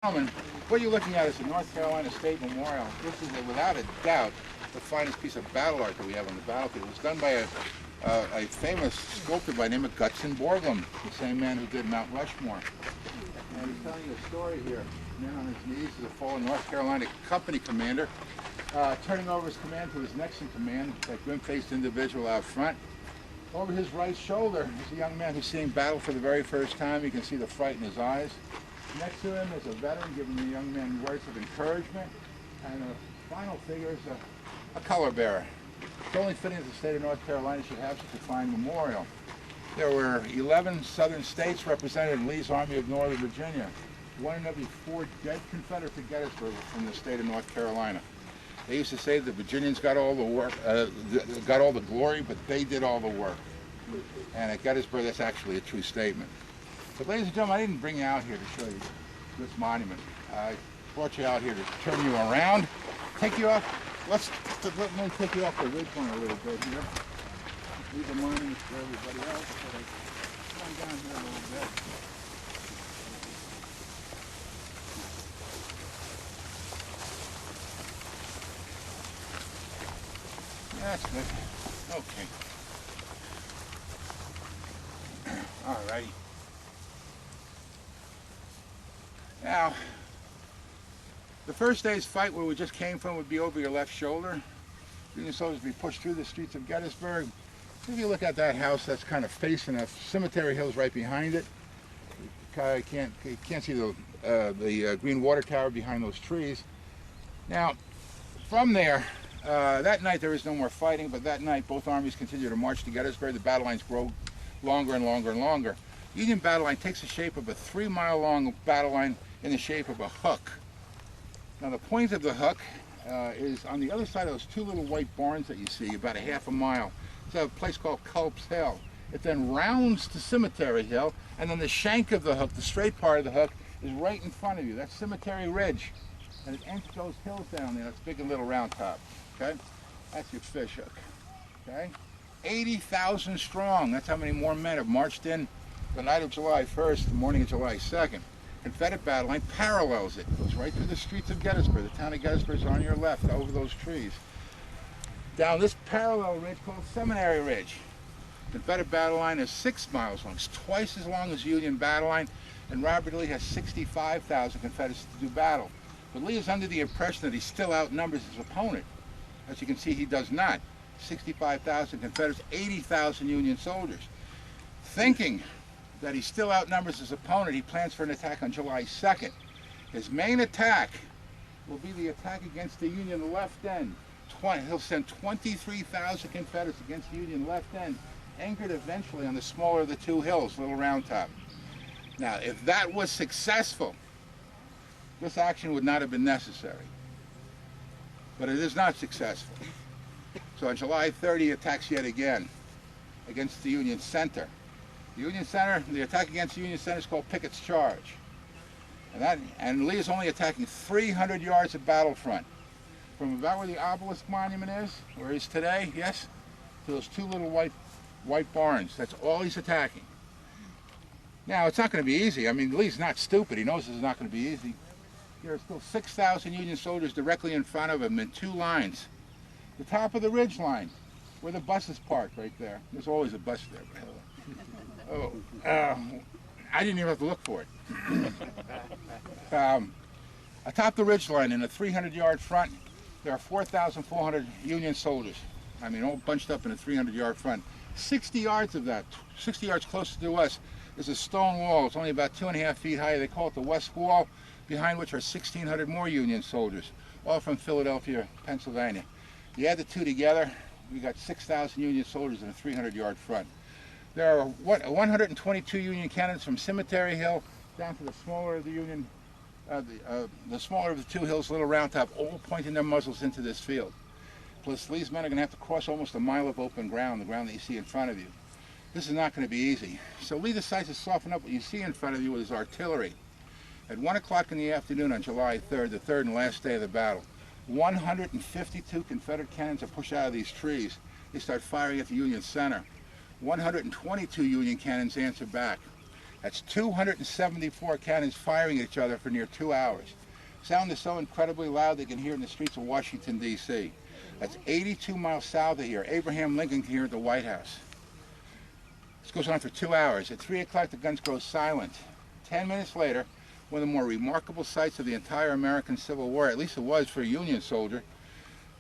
Gentlemen, what you're looking at is the North Carolina State Memorial. This is, without a doubt, the finest piece of battle art that we have on the battlefield. It was done by a famous sculptor by the name of Gutzon Borglum, the same man who did Mount Rushmore. And he's telling you a story here. A man on his knees is a fallen North Carolina company commander, turning over his command to his next in command, that grim-faced individual out front. Over his right shoulder is a young man who's seeing battle for the very first time. You can see the fright in his eyes. Next to him is a veteran giving the young man words of encouragement, and the final figure is a color bearer. It's only fitting that the state of North Carolina should have such a fine memorial. There were 11 southern states represented in Lee's Army of Northern Virginia. 1 in every 4 dead Confederates at Gettysburg were from the state of North Carolina. They used to say the Virginians got all the work, got all the glory, but they did all the work. And at Gettysburg, that's actually a true statement. But ladies and gentlemen, I didn't bring you out here to show you this monument. I brought you out here to turn you around, take you off. Let me take you off the ridge one a little bit here. Leave the monument for everybody else. Come down here a little bit. That's good. Okay. All righty. Now, the first day's fight where we just came from would be over your left shoulder. Union soldiers would be pushed through the streets of Gettysburg. If you look at that house, that's kind of facing a cemetery hill's right behind it. You can't see the green water tower behind those trees. Now, from there, that night there was no more fighting, but that night both armies continued to march to Gettysburg. The battle lines grow longer and longer and longer. Union battle line takes the shape of a 3-mile-long battle line in the shape of a hook. Now the point of the hook is on the other side of those 2 little white barns that you see, about a half a mile. It's a place called Culp's Hill. It then rounds to Cemetery Hill, and then the shank of the hook, the straight part of the hook, is right in front of you. That's Cemetery Ridge. And it ends those hills down there. That's big and little round top. Okay? That's your fish hook. Okay? 80,000 strong. That's how many more men have marched in the night of July 1st, the morning of July 2nd. Confederate battle line parallels it. Goes right through the streets of Gettysburg. The town of Gettysburg is on your left, over those trees. Down this parallel ridge called Seminary Ridge. Confederate battle line is 6 miles long. It's twice as long as Union battle line, and Robert Lee has 65,000 Confederates to do battle. But Lee is under the impression that he still outnumbers his opponent. As you can see, he does not. 65,000 Confederates, 80,000 Union soldiers. Thinking that he still outnumbers his opponent, he plans for an attack on July 2nd. His main attack will be the attack against the Union left end. He'll send 23,000 Confederates against the Union left end, anchored eventually on the smaller of the 2 hills, Little Round Top. Now, if that was successful, this action would not have been necessary. But it is not successful. So on July 3rd, he attacks yet again against the Union center. The Union center, the attack against the Union center is called Picketts' charge. And Lee is only attacking 300 yards of battlefront. From about where the obelisk monument is, where he is today, yes, to those 2 little white barns. That's all he's attacking. Now, it's not going to be easy. I mean, Lee's not stupid. He knows this is not going to be easy. There are still 6,000 Union soldiers directly in front of him in 2 lines. The top of the ridge line, where the bus is parked right there. There's always a bus there, by the way. I didn't even have to look for it. Atop the ridge line in a 300-yard front, there are 4,400 Union soldiers. I mean, all bunched up in a 300-yard front. 60 yards of that, 60 yards closer to us, is a stone wall. It's only about 2.5 feet high. They call it the West Wall, behind which are 1,600 more Union soldiers, all from Philadelphia, Pennsylvania. You add the 2 together, we got 6,000 Union soldiers in a 300-yard front. There are 122 Union cannons from Cemetery Hill down to the smaller of the Union, the smaller of the 2 hills, Little Round Top, all pointing their muzzles into this field. Plus, Lee's men are going to have to cross almost a mile of open ground, the ground that you see in front of you. This is not going to be easy. So Lee decides to soften up what you see in front of you with his artillery. At 1 o'clock in the afternoon on July 3rd, the 3rd and last day of the battle, 152 Confederate cannons are pushed out of these trees. They start firing at the Union center. 122 Union cannons answer back. That's 274 cannons firing at each other for near 2 hours. Sound is so incredibly loud they can hear it in the streets of Washington, D.C. That's 82 miles south of here. Abraham Lincoln can hear at the White House. This goes on for 2 hours. At 3 o'clock, the guns grow silent. 10 minutes later, one of the more remarkable sights of the entire American Civil War, at least it was for a Union soldier,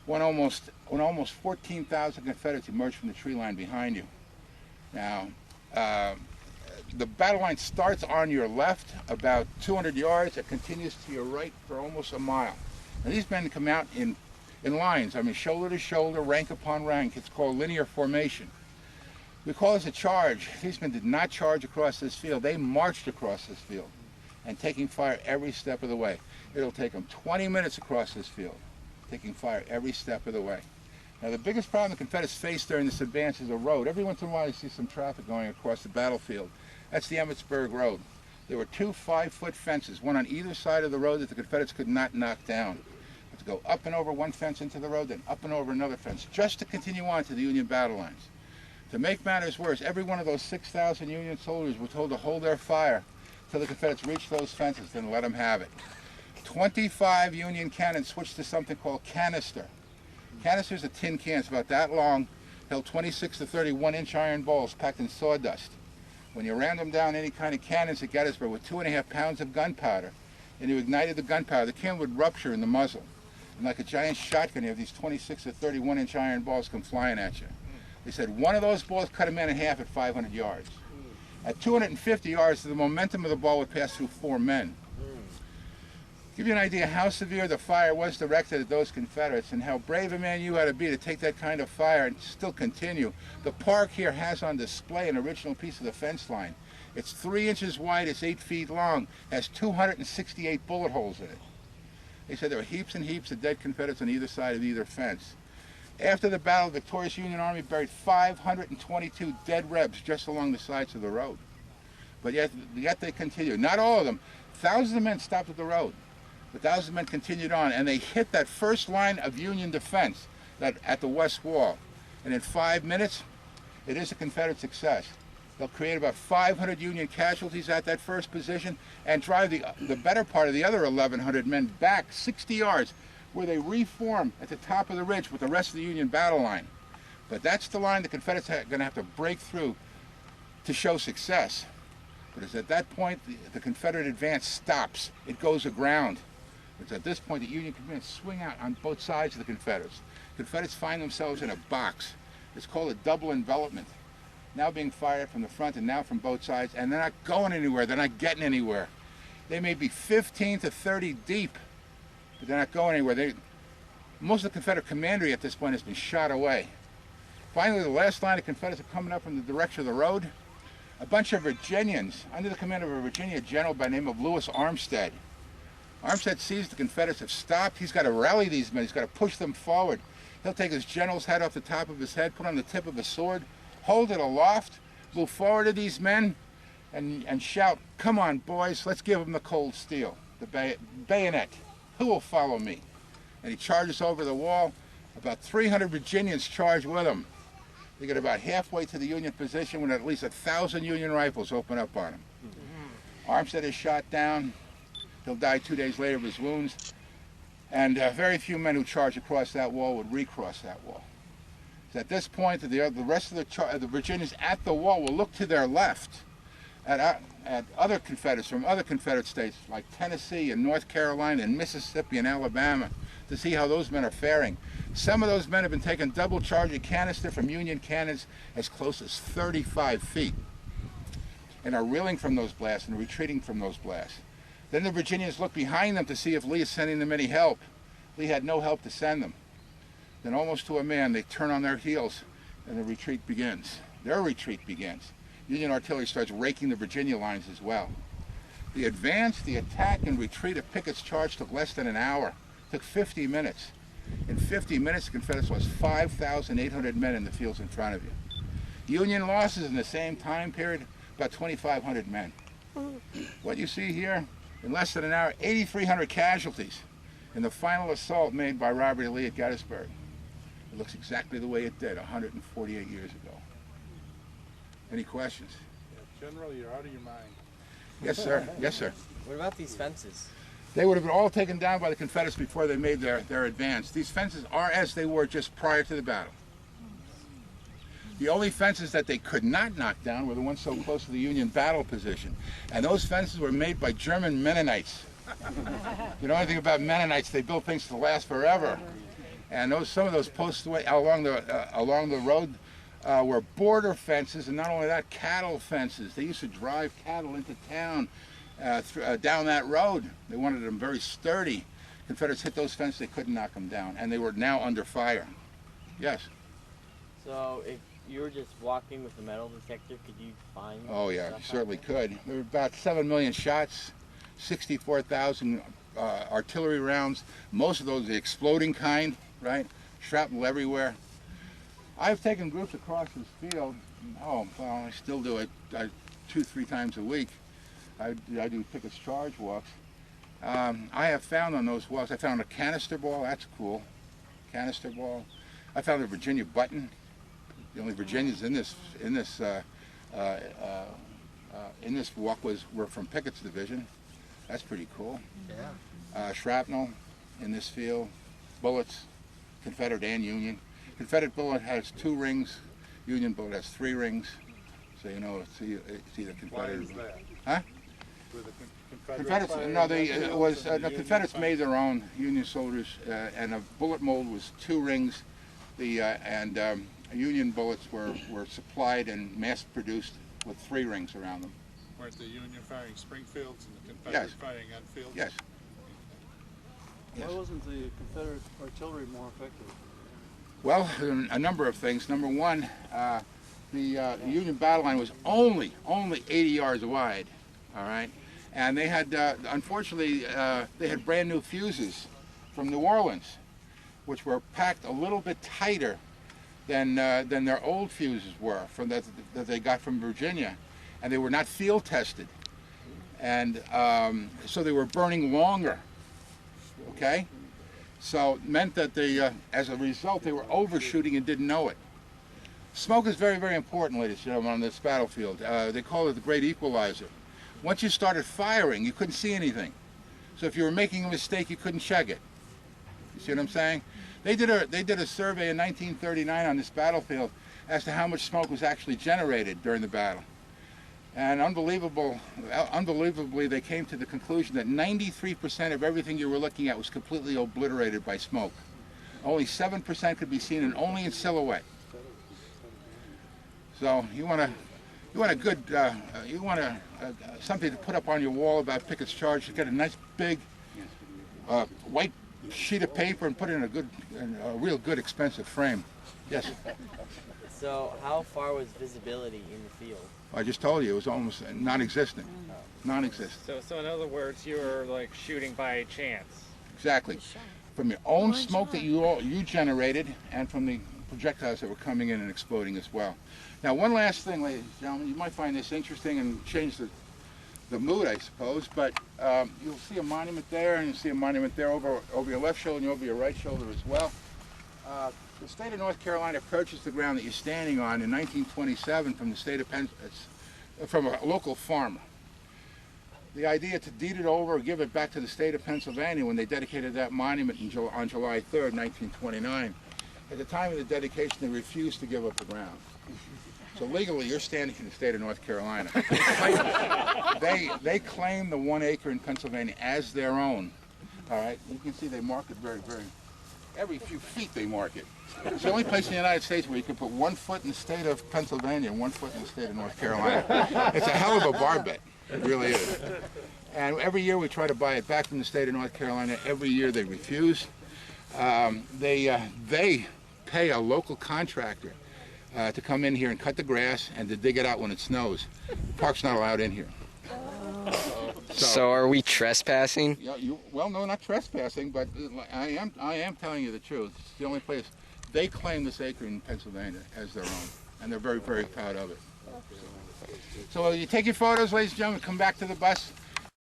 when almost 14,000 Confederates emerged from the tree line behind you. Now, the battle line starts on your left about 200 yards. It continues to your right for almost a mile. Now, these men come out in lines, I mean shoulder to shoulder, rank upon rank. It's called linear formation. We call this a charge. These men did not charge across this field. They marched across this field and taking fire every step of the way. It'll take them 20 minutes across this field, taking fire every step of the way. Now, the biggest problem the Confederates faced during this advance is a road. Every once in a while you see some traffic going across the battlefield. That's the Emmitsburg Road. There were 2 5-foot fences, one on either side of the road that the Confederates could not knock down. But to go up and over one fence into the road, then up and over another fence, just to continue on to the Union battle lines. To make matters worse, every one of those 6,000 Union soldiers were told to hold their fire until the Confederates reached those fences, then let them have it. 25 Union cannons switched to something called canister. Canisters are tin cans about that long, held 26 to 31-inch iron balls packed in sawdust. When you ran them down any kind of cannons at Gettysburg with 2.5 pounds of gunpowder, and you ignited the gunpowder, the can would rupture in the muzzle. And like a giant shotgun, you have these 26 to 31-inch iron balls come flying at you. They said one of those balls cut a man in half at 500 yards. At 250 yards, the momentum of the ball would pass through 4 men. Give you an idea how severe the fire was directed at those Confederates and how brave a man you had to be to take that kind of fire and still continue. The park here has on display an original piece of the fence line. It's 3 inches wide, it's 8 feet long, has 268 bullet holes in it. They said there were heaps and heaps of dead Confederates on either side of either fence. After the battle, the victorious Union Army buried 522 dead Rebs just along the sides of the road. But yet they continued. Not all of them. Thousands of men stopped at the road. But thousands of men continued on, and they hit that first line of Union defense at the west wall. And in 5 minutes, it is a Confederate success. They'll create about 500 Union casualties at that first position and drive the better part of the other 1,100 men back 60 yards, where they reform at the top of the ridge with the rest of the Union battle line. But that's the line the Confederates are going to have to break through to show success. But it's at that point the Confederate advance stops. It goes aground. It's at this point that Union commanders swing out on both sides of the Confederates. Confederates find themselves in a box. It's called a double envelopment. Now being fired from the front and now from both sides, and they're not going anywhere. They're not getting anywhere. They may be 15 to 30 deep, but they're not going anywhere. Most of the Confederate commandery at this point has been shot away. Finally, the last line of Confederates are coming up from the direction of the road. A bunch of Virginians, under the command of a Virginia general by the name of Lewis Armstead. Armstead sees the Confederates have stopped. He's got to rally these men. He's got to push them forward. He'll take his general's hat off the top of his head, put on the tip of a sword, hold it aloft, move forward to these men, and shout, "Come on, boys, let's give them the cold steel, the bayonet. Who will follow me?" And he charges over the wall. About 300 Virginians charge with him. They get about halfway to the Union position when at least 1,000 Union rifles open up on him. Armstead is shot down. He'll die 2 days later of his wounds. And very few men who charge across that wall would recross that wall. So at this point, the rest of the Virginians at the wall will look to their left at other Confederates from other Confederate states like Tennessee and North Carolina and Mississippi and Alabama to see how those men are faring. Some of those men have been taking double charge of canister from Union cannons as close as 35 feet and are reeling from those blasts and retreating from those blasts. Then the Virginians look behind them to see if Lee is sending them any help. Lee had no help to send them. Then almost to a man, they turn on their heels and the retreat begins. Their retreat begins. Union artillery starts raking the Virginia lines as well. The advance, the attack, and retreat of Picketts' charge took less than an hour. It took 50 minutes. In 50 minutes, the Confederates lost 5,800 men in the fields in front of you. Union losses in the same time period, about 2,500 men. What you see here, in less than an hour, 8,300 casualties in the final assault made by Robert E. Lee at Gettysburg. It looks exactly the way it did 148 years ago. Any questions? Yeah, General, you're out of your mind. Yes, sir. Yes, sir. What about these fences? They would have been all taken down by the Confederates before they made their advance. These fences are as they were just prior to the battle. The only fences that they could not knock down were the ones so close to the Union battle position. And those fences were made by German Mennonites. You know anything about Mennonites, they built things to last forever. And some of those posts along the road were border fences, and not only that, cattle fences. They used to drive cattle into town down that road. They wanted them very sturdy. Confederates hit those fences, they couldn't knock them down, and they were now under fire. Yes? So if you were just walking with a metal detector, could you find Oh yeah, you certainly could. There were about 7 million shots, 64,000 artillery rounds, most of those the exploding kind, right? Shrapnel everywhere. I've taken groups across this field. Oh, well, I still do it 2-3 times a week. I do Picketts charge walks. I have found on those walks, I found a canister ball, that's cool, canister ball. I found a Virginia button. The only Virginians in this walk were from Picketts division. That's pretty cool. Yeah. Shrapnel in this field, bullets, Confederate and Union. Confederate bullet has 2 rings. Union bullet has 3 rings. So you know it's either Confederate. Why is that? Huh? With the Confederates, no, the Confederates made their own. Union soldiers, and a bullet mold was 2 rings. Union bullets were supplied and mass-produced with 3 rings around them. Weren't the Union firing Springfields and the Confederate firing Enfields? Yes. Why wasn't the Confederate artillery more effective? Well, a number of things. Number one, the Union battle line was only 80 yards wide, all right? And they had, unfortunately, they had brand new fuses from New Orleans, which were packed a little bit tighter than their old fuses were that they got from Virginia, and they were not field tested, and so they were burning longer. Okay, so it meant that as a result, they were overshooting and didn't know it. Smoke is very, very important, ladies and gentlemen, on this battlefield. They call it the Great Equalizer. Once you started firing, you couldn't see anything. So if you were making a mistake, you couldn't check it. You see what I'm saying? They did a survey in 1939 on this battlefield as to how much smoke was actually generated during the battle. And unbelievably, they came to the conclusion that 93% of everything you were looking at was completely obliterated by smoke. Only 7% could be seen, and only in silhouette. So you want something to put up on your wall about Picketts charge. You get a nice big white sheet of paper and put it in a real good expensive frame. Yes. So how far was visibility in the field? I just told you it was almost non-existent. Non-existent. So in other words, you were like shooting by chance. Exactly. From your own smoke that you generated, and from the projectiles that were coming in and exploding as well. Now, one last thing, ladies and gentlemen, you might find this interesting and change the mood, I suppose, but you'll see a monument there, and you'll see a monument there over your left shoulder and over your right shoulder as well. The state of North Carolina purchased the ground that you're standing on in 1927 from the state of from a local farmer. The idea to deed it over or give it back to the state of Pennsylvania when they dedicated that monument on July 3rd, 1929. At the time of the dedication, they refused to give up the ground. So legally, you're standing in the state of North Carolina. They claim the 1 acre in Pennsylvania as their own. All right, you can see they mark it very, very. Every few feet they mark it. It's the only place in the United States where you can put 1 foot in the state of Pennsylvania and 1 foot in the state of North Carolina. It's a hell of a bar bet. It really is. And every year we try to buy it back from the state of North Carolina. Every year they refuse. They pay a local contractor to come in here and cut the grass and to dig it out when it snows. The park's not allowed in here. So are we trespassing? Yeah, well, no, not trespassing, but I am telling you the truth. It's the only place. They claim this acre in Pennsylvania as their own, and they're very, very proud of it. So you take your photos, ladies and gentlemen, come back to the bus.